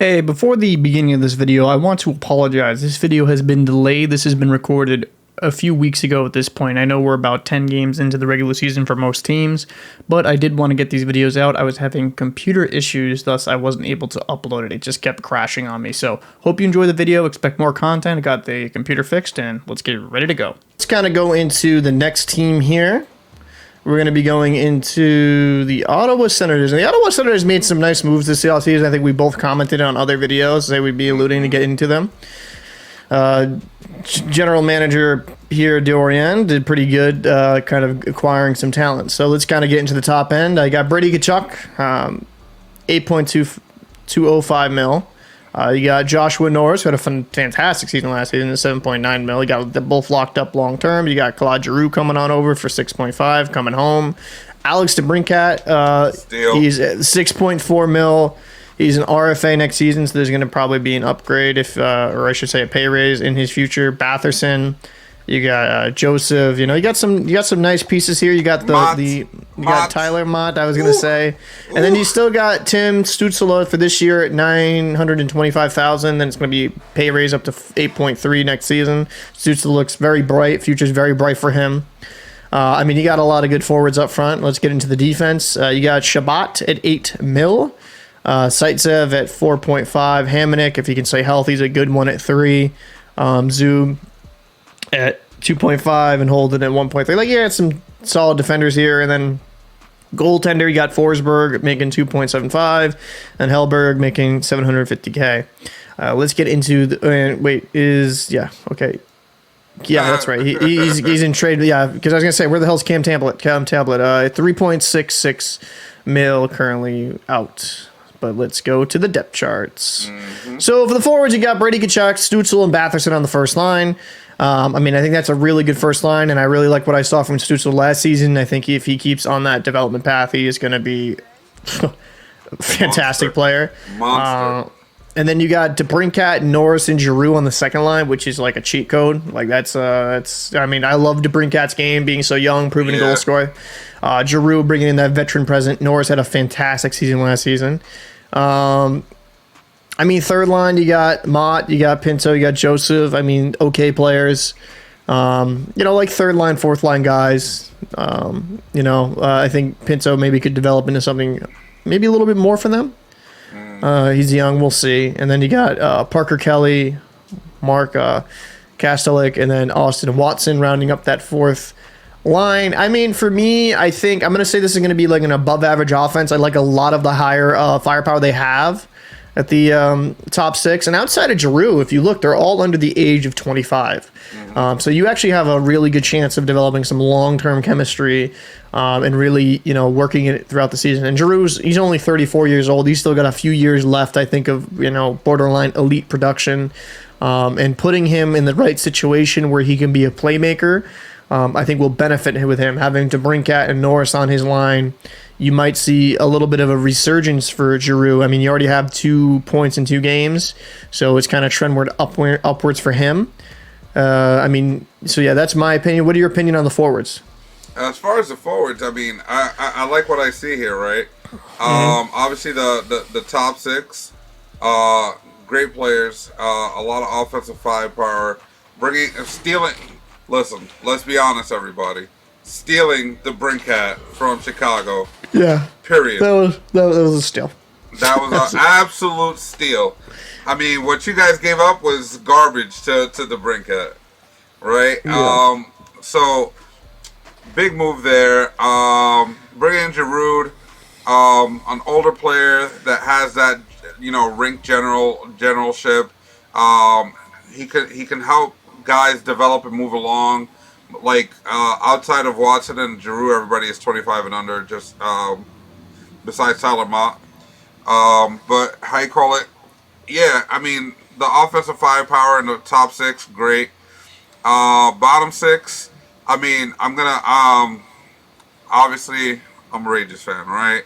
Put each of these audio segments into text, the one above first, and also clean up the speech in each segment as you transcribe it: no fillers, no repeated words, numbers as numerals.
Hey, before the beginning of this video, I want to apologize. This video has been delayed. This has been recorded a few weeks ago at this point. I know we're about 10 games into the regular season for most teams, but I did want to get these videos out. I was having computer issues, thus I wasn't able to upload it. It just kept crashing on me. So hope you enjoy the video. Expect more content. I got the computer fixed, and let's get ready to go. Let's kind of go into the next team here. We're going to be going into the Ottawa Senators. And the Ottawa Senators made some nice moves this offseason. I think we both commented on other videos. They would be alluding to get into them. General manager here, Dorian, did pretty good kind of acquiring some talent. So let's kind of get into the top end. I got Brady Tkachuk, 8.205 mil. You got Joshua Norris, who had a fantastic season last season at 7.9 mil. You got them both locked up long term. You got Claude Giroux coming on over for 6.5, coming home. Alex DeBrincat, he's at 6.4 mil. He's an RFA next season, so there's going to probably be an upgrade, or I should say a pay raise in his future. Batherson, you got Joseph. You know, you got some nice pieces here. You got you got Tyler Mott, I was going to say, and then you still got Tim Stützle for this year at $925,000. Then it's going to be pay raise up to 8.3 next season. Stützle looks very bright. Future's very bright for him. I mean, you got a lot of good forwards up front. Let's get into the defense. You got Shabbat at 8 mil. Zaitsev at 4.5. Hamonic, if he can stay healthy, is a good one at 3. Zub at 2.5 and Holden at 1.3. Like, yeah, some solid defenders here. And then goaltender, you got Forsberg making 2.75 and Hellberg making $750K. Let's get into the okay. Yeah, that's right. He's in trade. Yeah, because I was gonna say, where the hell's Cam Tablet? 3.66 mil currently out. But let's go to the depth charts. Mm-hmm. So for the forwards, you got Brady Tkachuk, Stützle, and Batherson on the first line. I mean, I think that's a really good first line, and I really like what I saw from Stützle last season. I think if he keeps on that development path, he is going to be a fantastic player. Monster. And then you got DeBrincat, Norris, and Giroux on the second line, which is like a cheat code. Like that's. I mean, I love DeBrincat's game, being so young, proven goal scorer. Giroux bringing in that veteran presence. Norris had a fantastic season last season. I mean, third line, you got Mott, you got Pinto, you got Joseph. I mean, okay players. Like third line, fourth line guys. I think Pinto maybe could develop into something maybe a little bit more for them. He's young, we'll see. And then you got Parker Kelly, Mark Kastelik, and then Austin Watson rounding up that fourth line. I mean, for me, I think I'm going to say this is going to be like an above average offense. I like a lot of the higher firepower they have at the top six. And outside of Giroux, if you look, they're all under the age of 25. Mm-hmm. So you actually have a really good chance of developing some long-term chemistry and really, working it throughout the season. And he's only 34 years old. He's still got a few years left, I think, of, borderline elite production. And putting him in the right situation where he can be a playmaker, I think will benefit with him. Having DeBrincat and Norris on his line, you might see a little bit of a resurgence for Giroux. I mean, you already have 2 points in 2 games, so it's kind of trendward upwards for him. That's my opinion. What are your opinion on the forwards? As far as the forwards, I mean, I like what I see here, right? Obviously, the top 6, great players, a lot of offensive firepower, stealing. Listen, let's be honest, everybody. Stealing the DeBrincat from Chicago. Yeah. Period. That was a steal. That was an absolute steal. I mean, what you guys gave up was garbage to the DeBrincat, right? Yeah. So big move there. Bring in Giroux, an older player that has that rink generalship. He can help guys develop and move along. Like outside of Watson and Giroux, everybody is 25 and under, just besides Tyler Mott. But how you call it? Yeah, I mean, the offensive firepower in the top 6, great. Bottom 6, I mean, I'm gonna obviously I'm a Rangers fan, right?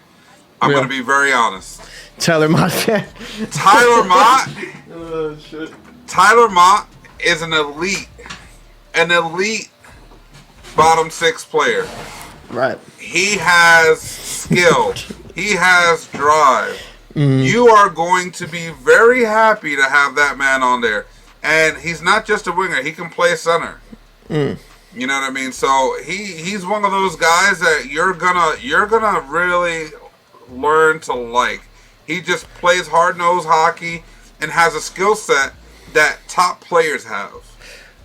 I'm gonna be very honest. Tyler Mott fan. Tyler Mott. Oh shit. Tyler Mott is an elite bottom 6 player. Right. He has skill. He has drive. you are going to be very happy to have that man on there. And he's not just a winger; he can play center. You know what I mean? So he's one of those guys that you're gonna really learn to like. He just plays hard-nosed hockey and has a skill set that top players have.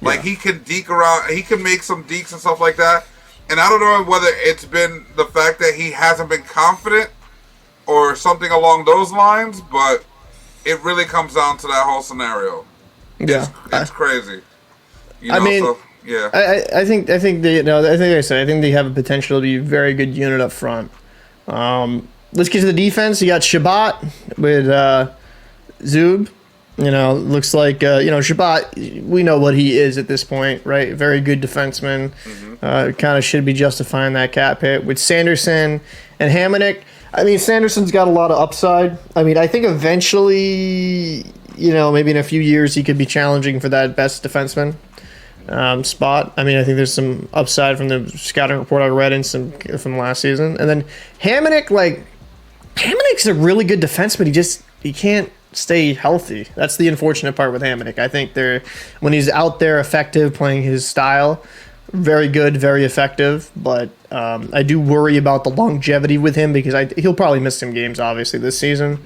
Like, he can deke around, he can make some dekes and stuff like that. And I don't know whether it's been the fact that he hasn't been confident or something along those lines, but it really comes down to that whole scenario. Yeah, it's crazy. I mean, so, yeah. I think they, I think I said, I think they have a potential to be a very good unit up front. Let's get to the defense. You got Shabbat with Zub. Looks like Shabbat. We know what he is at this point, right? Very good defenseman. Kind of should be justifying that cap hit with Sanderson and Hamonic. I mean, Sanderson's got a lot of upside. I mean, I think eventually, maybe in a few years, he could be challenging for that best defenseman spot. I mean, I think there's some upside from the scouting report I read and some from last season. And then Hamonic's a really good defenseman. He can't stay healthy. That's the unfortunate part with Hamonic. I think when he's out there effective, playing his style, very good, very effective. But I do worry about the longevity with him because he'll probably miss some games, obviously, this season.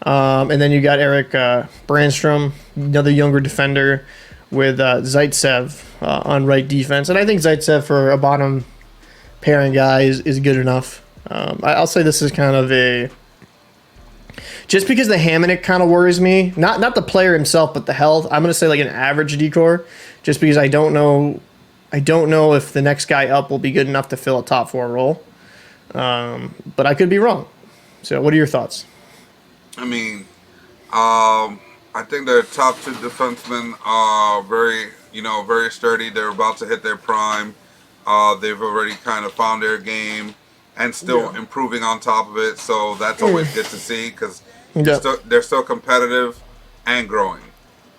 And then you got Eric Brandstrom, another younger defender, with Zaitsev on right defense. And I think Zaitsev for a bottom pairing guy is good enough. I'll say this is kind of just because the Hamonic kind of worries me, not the player himself, but the health. I'm going to say like an average decor, just because I don't know if the next guy up will be good enough to fill a top 4 role. But I could be wrong. So what are your thoughts? I mean, I think their top 2 defensemen are very sturdy. They're about to hit their prime. They've already kind of found their game and still improving on top of it. So that's always good to see because they're still competitive and growing.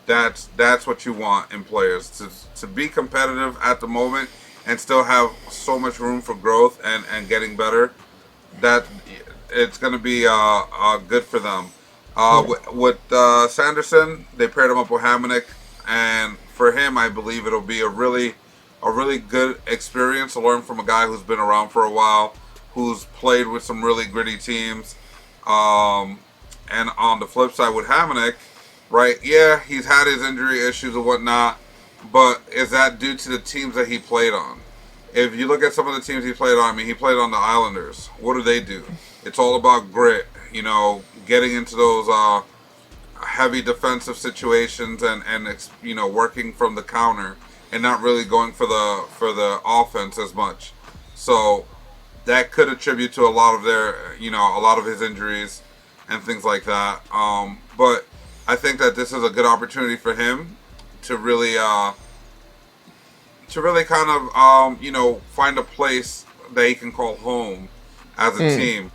That's what you want in players, to be competitive at the moment and still have so much room for growth and getting better. That it's going to be good for them. With Sanderson, they paired him up with Hamonic, and for him, I believe it'll be a really good experience to learn from a guy who's been around for a while, who's played with some really gritty teams. And on the flip side with Hamonic, right? Yeah, he's had his injury issues and whatnot, but is that due to the teams that he played on? If you look at some of the teams he played on, I mean, he played on the Islanders. What do? It's all about grit, getting into those heavy defensive situations and working from the counter and not really going for the offense as much. So that could attribute to a lot of his injuries and things like that. But I think that this is a good opportunity for him to really kind of find a place that he can call home as a team.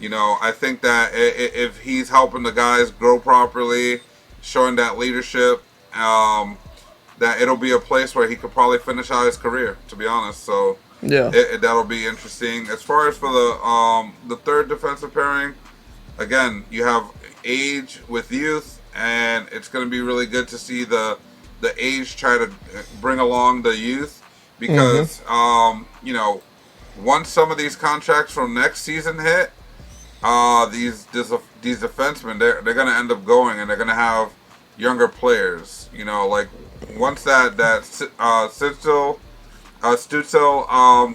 I think that if he's helping the guys grow properly, showing that leadership, that it'll be a place where he could probably finish out his career, to be honest. So that'll be interesting. As far as for the third defensive pairing, again, you have age with youth, and it's going to be really good to see the age try to bring along the youth because once some of these contracts from next season hit, these defensemen they're going to end up going, and they're going to have younger players. Like once that Stutzel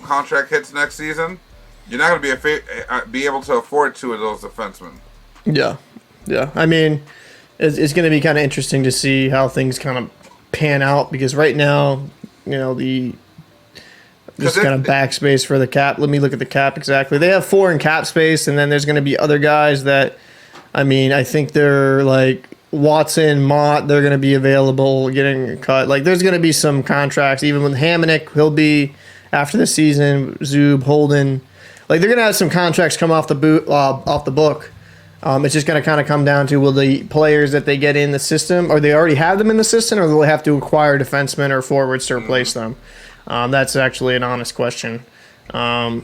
contract hits next season, you're not going to be able to afford 2 of those defensemen. Yeah. I mean, it's going to be kind of interesting to see how things kind of pan out because right now, just kind of backspace for the cap. Let me look at the cap exactly. They have 4 in cap space, and then there's going to be other guys that, I mean, I think they're like Watson, Mott, they're going to be available, getting cut. Like, there's going to be some contracts. Even with Hamonic, he'll be after the season. Zub, Holden, like they're going to have some contracts come off the book. It's just going to kind of come down to will the players that they get in the system, or they already have them in the system, or will they have to acquire defensemen or forwards to replace them? That's actually an honest question. Well,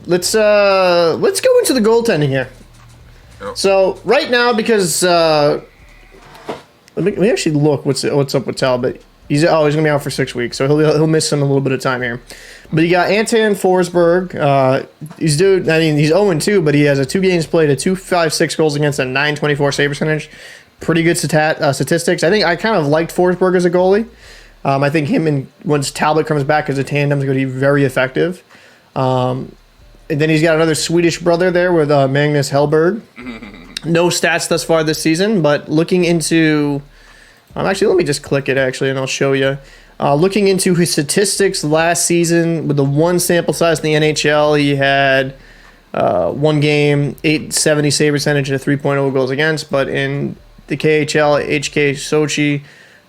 let's go into the goaltending here. Yep. So right now, because let me actually look what's up with Talbot. He's gonna be out for 6 weeks, so he'll miss some a little bit of time here. But you got Anton Forsberg. He's 0-2, but he has a 2 games played, a 2.56 goals against, a 9.24 save percentage. Pretty good statistics. I think I kind of liked Forsberg as a goalie. I think him and once Talbot comes back as a tandem is going to be very effective. And then he's got another Swedish brother there with Magnus Hellberg. No stats thus far this season, but looking into... actually, let me just click it, and I'll show you. Looking into his statistics last season, with the one sample size in the NHL, he had 1 game, 870 save percentage, and a 3.0 goals against. But in the KHL, HK Sochi,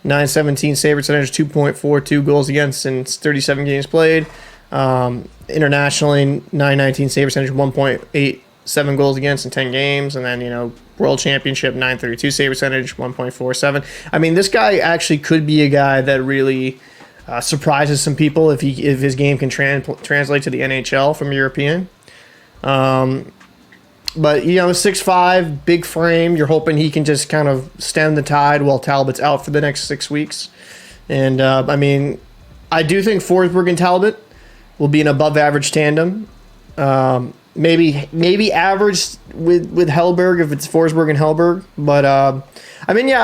917 save percentage, 2.42 goals against, and 37 games played. Internationally, 919 save percentage, 1.87 goals against in 10 games. And then, World Championship, 932 save percentage, 1.47. I mean, this guy actually could be a guy that really surprises some people if his game can translate to the NHL from European. But 6'5", big frame. You're hoping he can just kind of stem the tide while Talbot's out for the next 6 weeks. And I do think Forsberg and Talbot will be an above-average tandem. Maybe average with Hellberg if it's Forsberg and Hellberg. But, I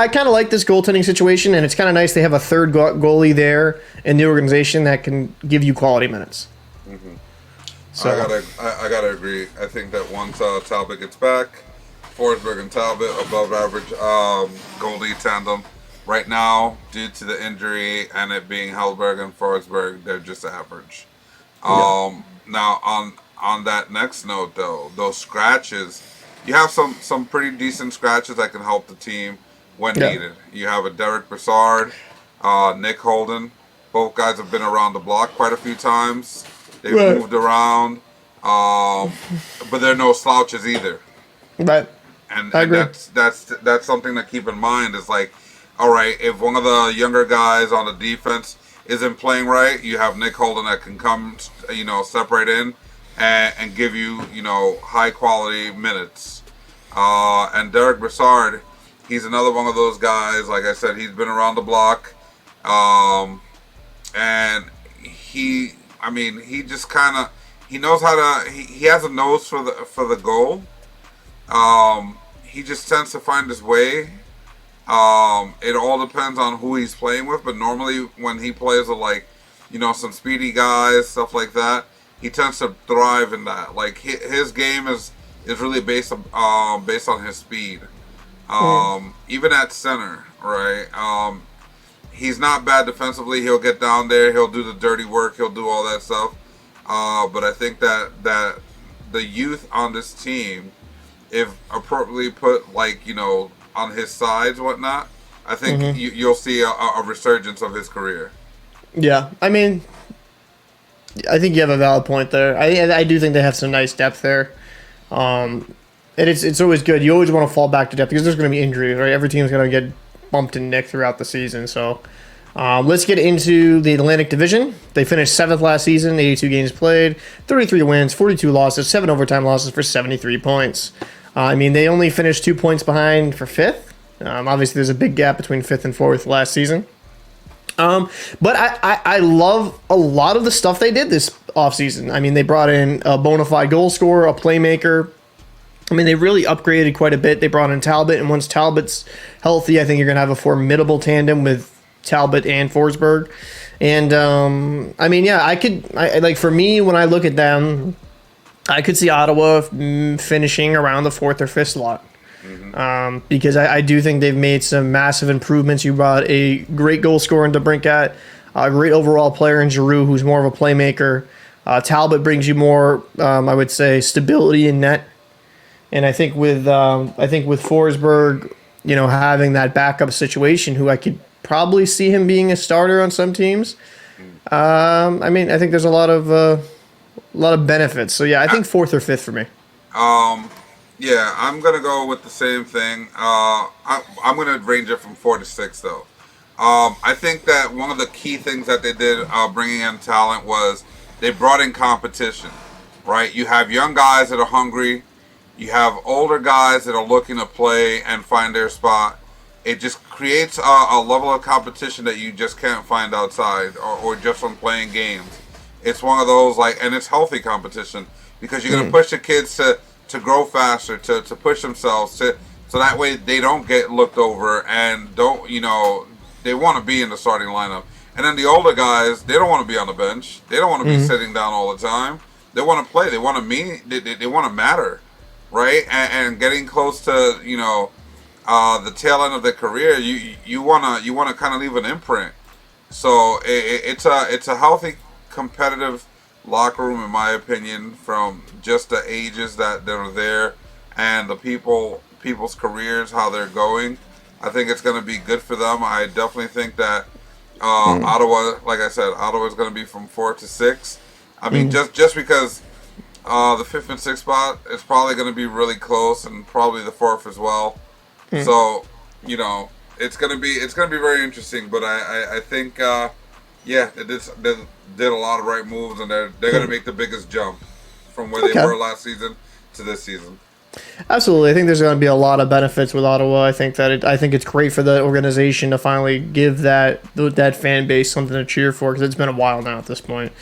kind of like this goaltending situation, and it's kind of nice they have a third goalie there in the organization that can give you quality minutes. Mm-hmm. So I gotta agree. I think that once Talbot gets back, Forsberg and Talbot above average goalie tandem. Right now, due to the injury and it being Hellberg and Forsberg, they're just average. Now on that next note, though, those scratches, you have some pretty decent scratches that can help the team when needed. You have a Derek Brassard, Nick Holden. Both guys have been around the block quite a few times. They've moved around, but they're no slouches either. Right. And that's something to keep in mind. Is like, all right, if one of the younger guys on the defense isn't playing right, you have Nick Holden that can come, separate in and give you, high quality minutes. And Derek Brassard, he's another one of those guys. Like I said, he's been around the block, and he just kind of, he knows how to. He has a nose for the goal. He just tends to find his way. It all depends on who he's playing with, but normally when he plays with some speedy guys, stuff like that, he tends to thrive in that. Like his game is really based on his speed. Even at center, right? He's not bad defensively. He'll get down there. He'll do the dirty work. He'll do all that stuff. But I think that the youth on this team, if appropriately put, on his sides, whatnot, I think you'll see a resurgence of his career. Yeah, I think you have a valid point there. I do think they have some nice depth there. And it's always good. You always want to fall back to depth because there's going to be injuries, right? Every team's going to get bumped and nicked throughout the season. So let's get into the Atlantic Division. They finished 7th last season, 82 games played, 33 wins, 42 losses, 7 overtime losses for 73 points. They only finished 2 points behind for 5th. Obviously, there's a big gap between 5th and 4th last season. But I love a lot of the stuff they did this offseason. They brought in a bona fide goal scorer, a playmaker. They really upgraded quite a bit. They brought in Talbot, and once Talbot's healthy, I think you're going to have a formidable tandem with Talbot and Forsberg. And, for me, when I look at them, I could see Ottawa finishing around the 4th or 5th slot. Because I do think they've made some massive improvements. You brought a great goal scorer in DeBrincat, a great overall player in Giroux, who's more of a playmaker. Talbot brings you more, I would say, stability in net. And I think with Forsberg, having that backup situation, who I could probably see him being a starter on some teams. I think there's a lot of benefits. So yeah, I think 4th or 5th for me. Yeah, I'm gonna go with the same thing. I'm gonna range it from 4 to 6 though. I think that one of the key things that they did bringing in talent was they brought in competition. Right, you have young guys that are hungry. You have older guys that are looking to play and find their spot. It just creates a level of competition that you just can't find outside or just from playing games. It's one of those, like, and it's healthy competition because you're going to push the kids to grow faster, to push themselves, so that way they don't get looked over and don't, they want to be in the starting lineup. And then the older guys, they don't want to be on the bench. They don't want to be sitting down all the time. They want to play. They want to they want to matter, right? And getting close to, the tail end of their career, you wanna kind of leave an imprint. So it's a healthy, competitive locker room, in my opinion, from just the ages that are there and the people's careers, how they're going. I think it's going to be good for them. I definitely think that Ottawa, like I said, Ottawa is going to be from 4 to 6. I mean, just because the 5th and 6th spot is probably going to be really close, and probably the 4th as well. So, it's going to be very interesting. But I think, they did a lot of right moves, and they're going to make the biggest jump from where they were last season to this season. Absolutely. I think there's going to be a lot of benefits with Ottawa. I think it's great for the organization to finally give that fan base something to cheer for, because it's been a while now at this point.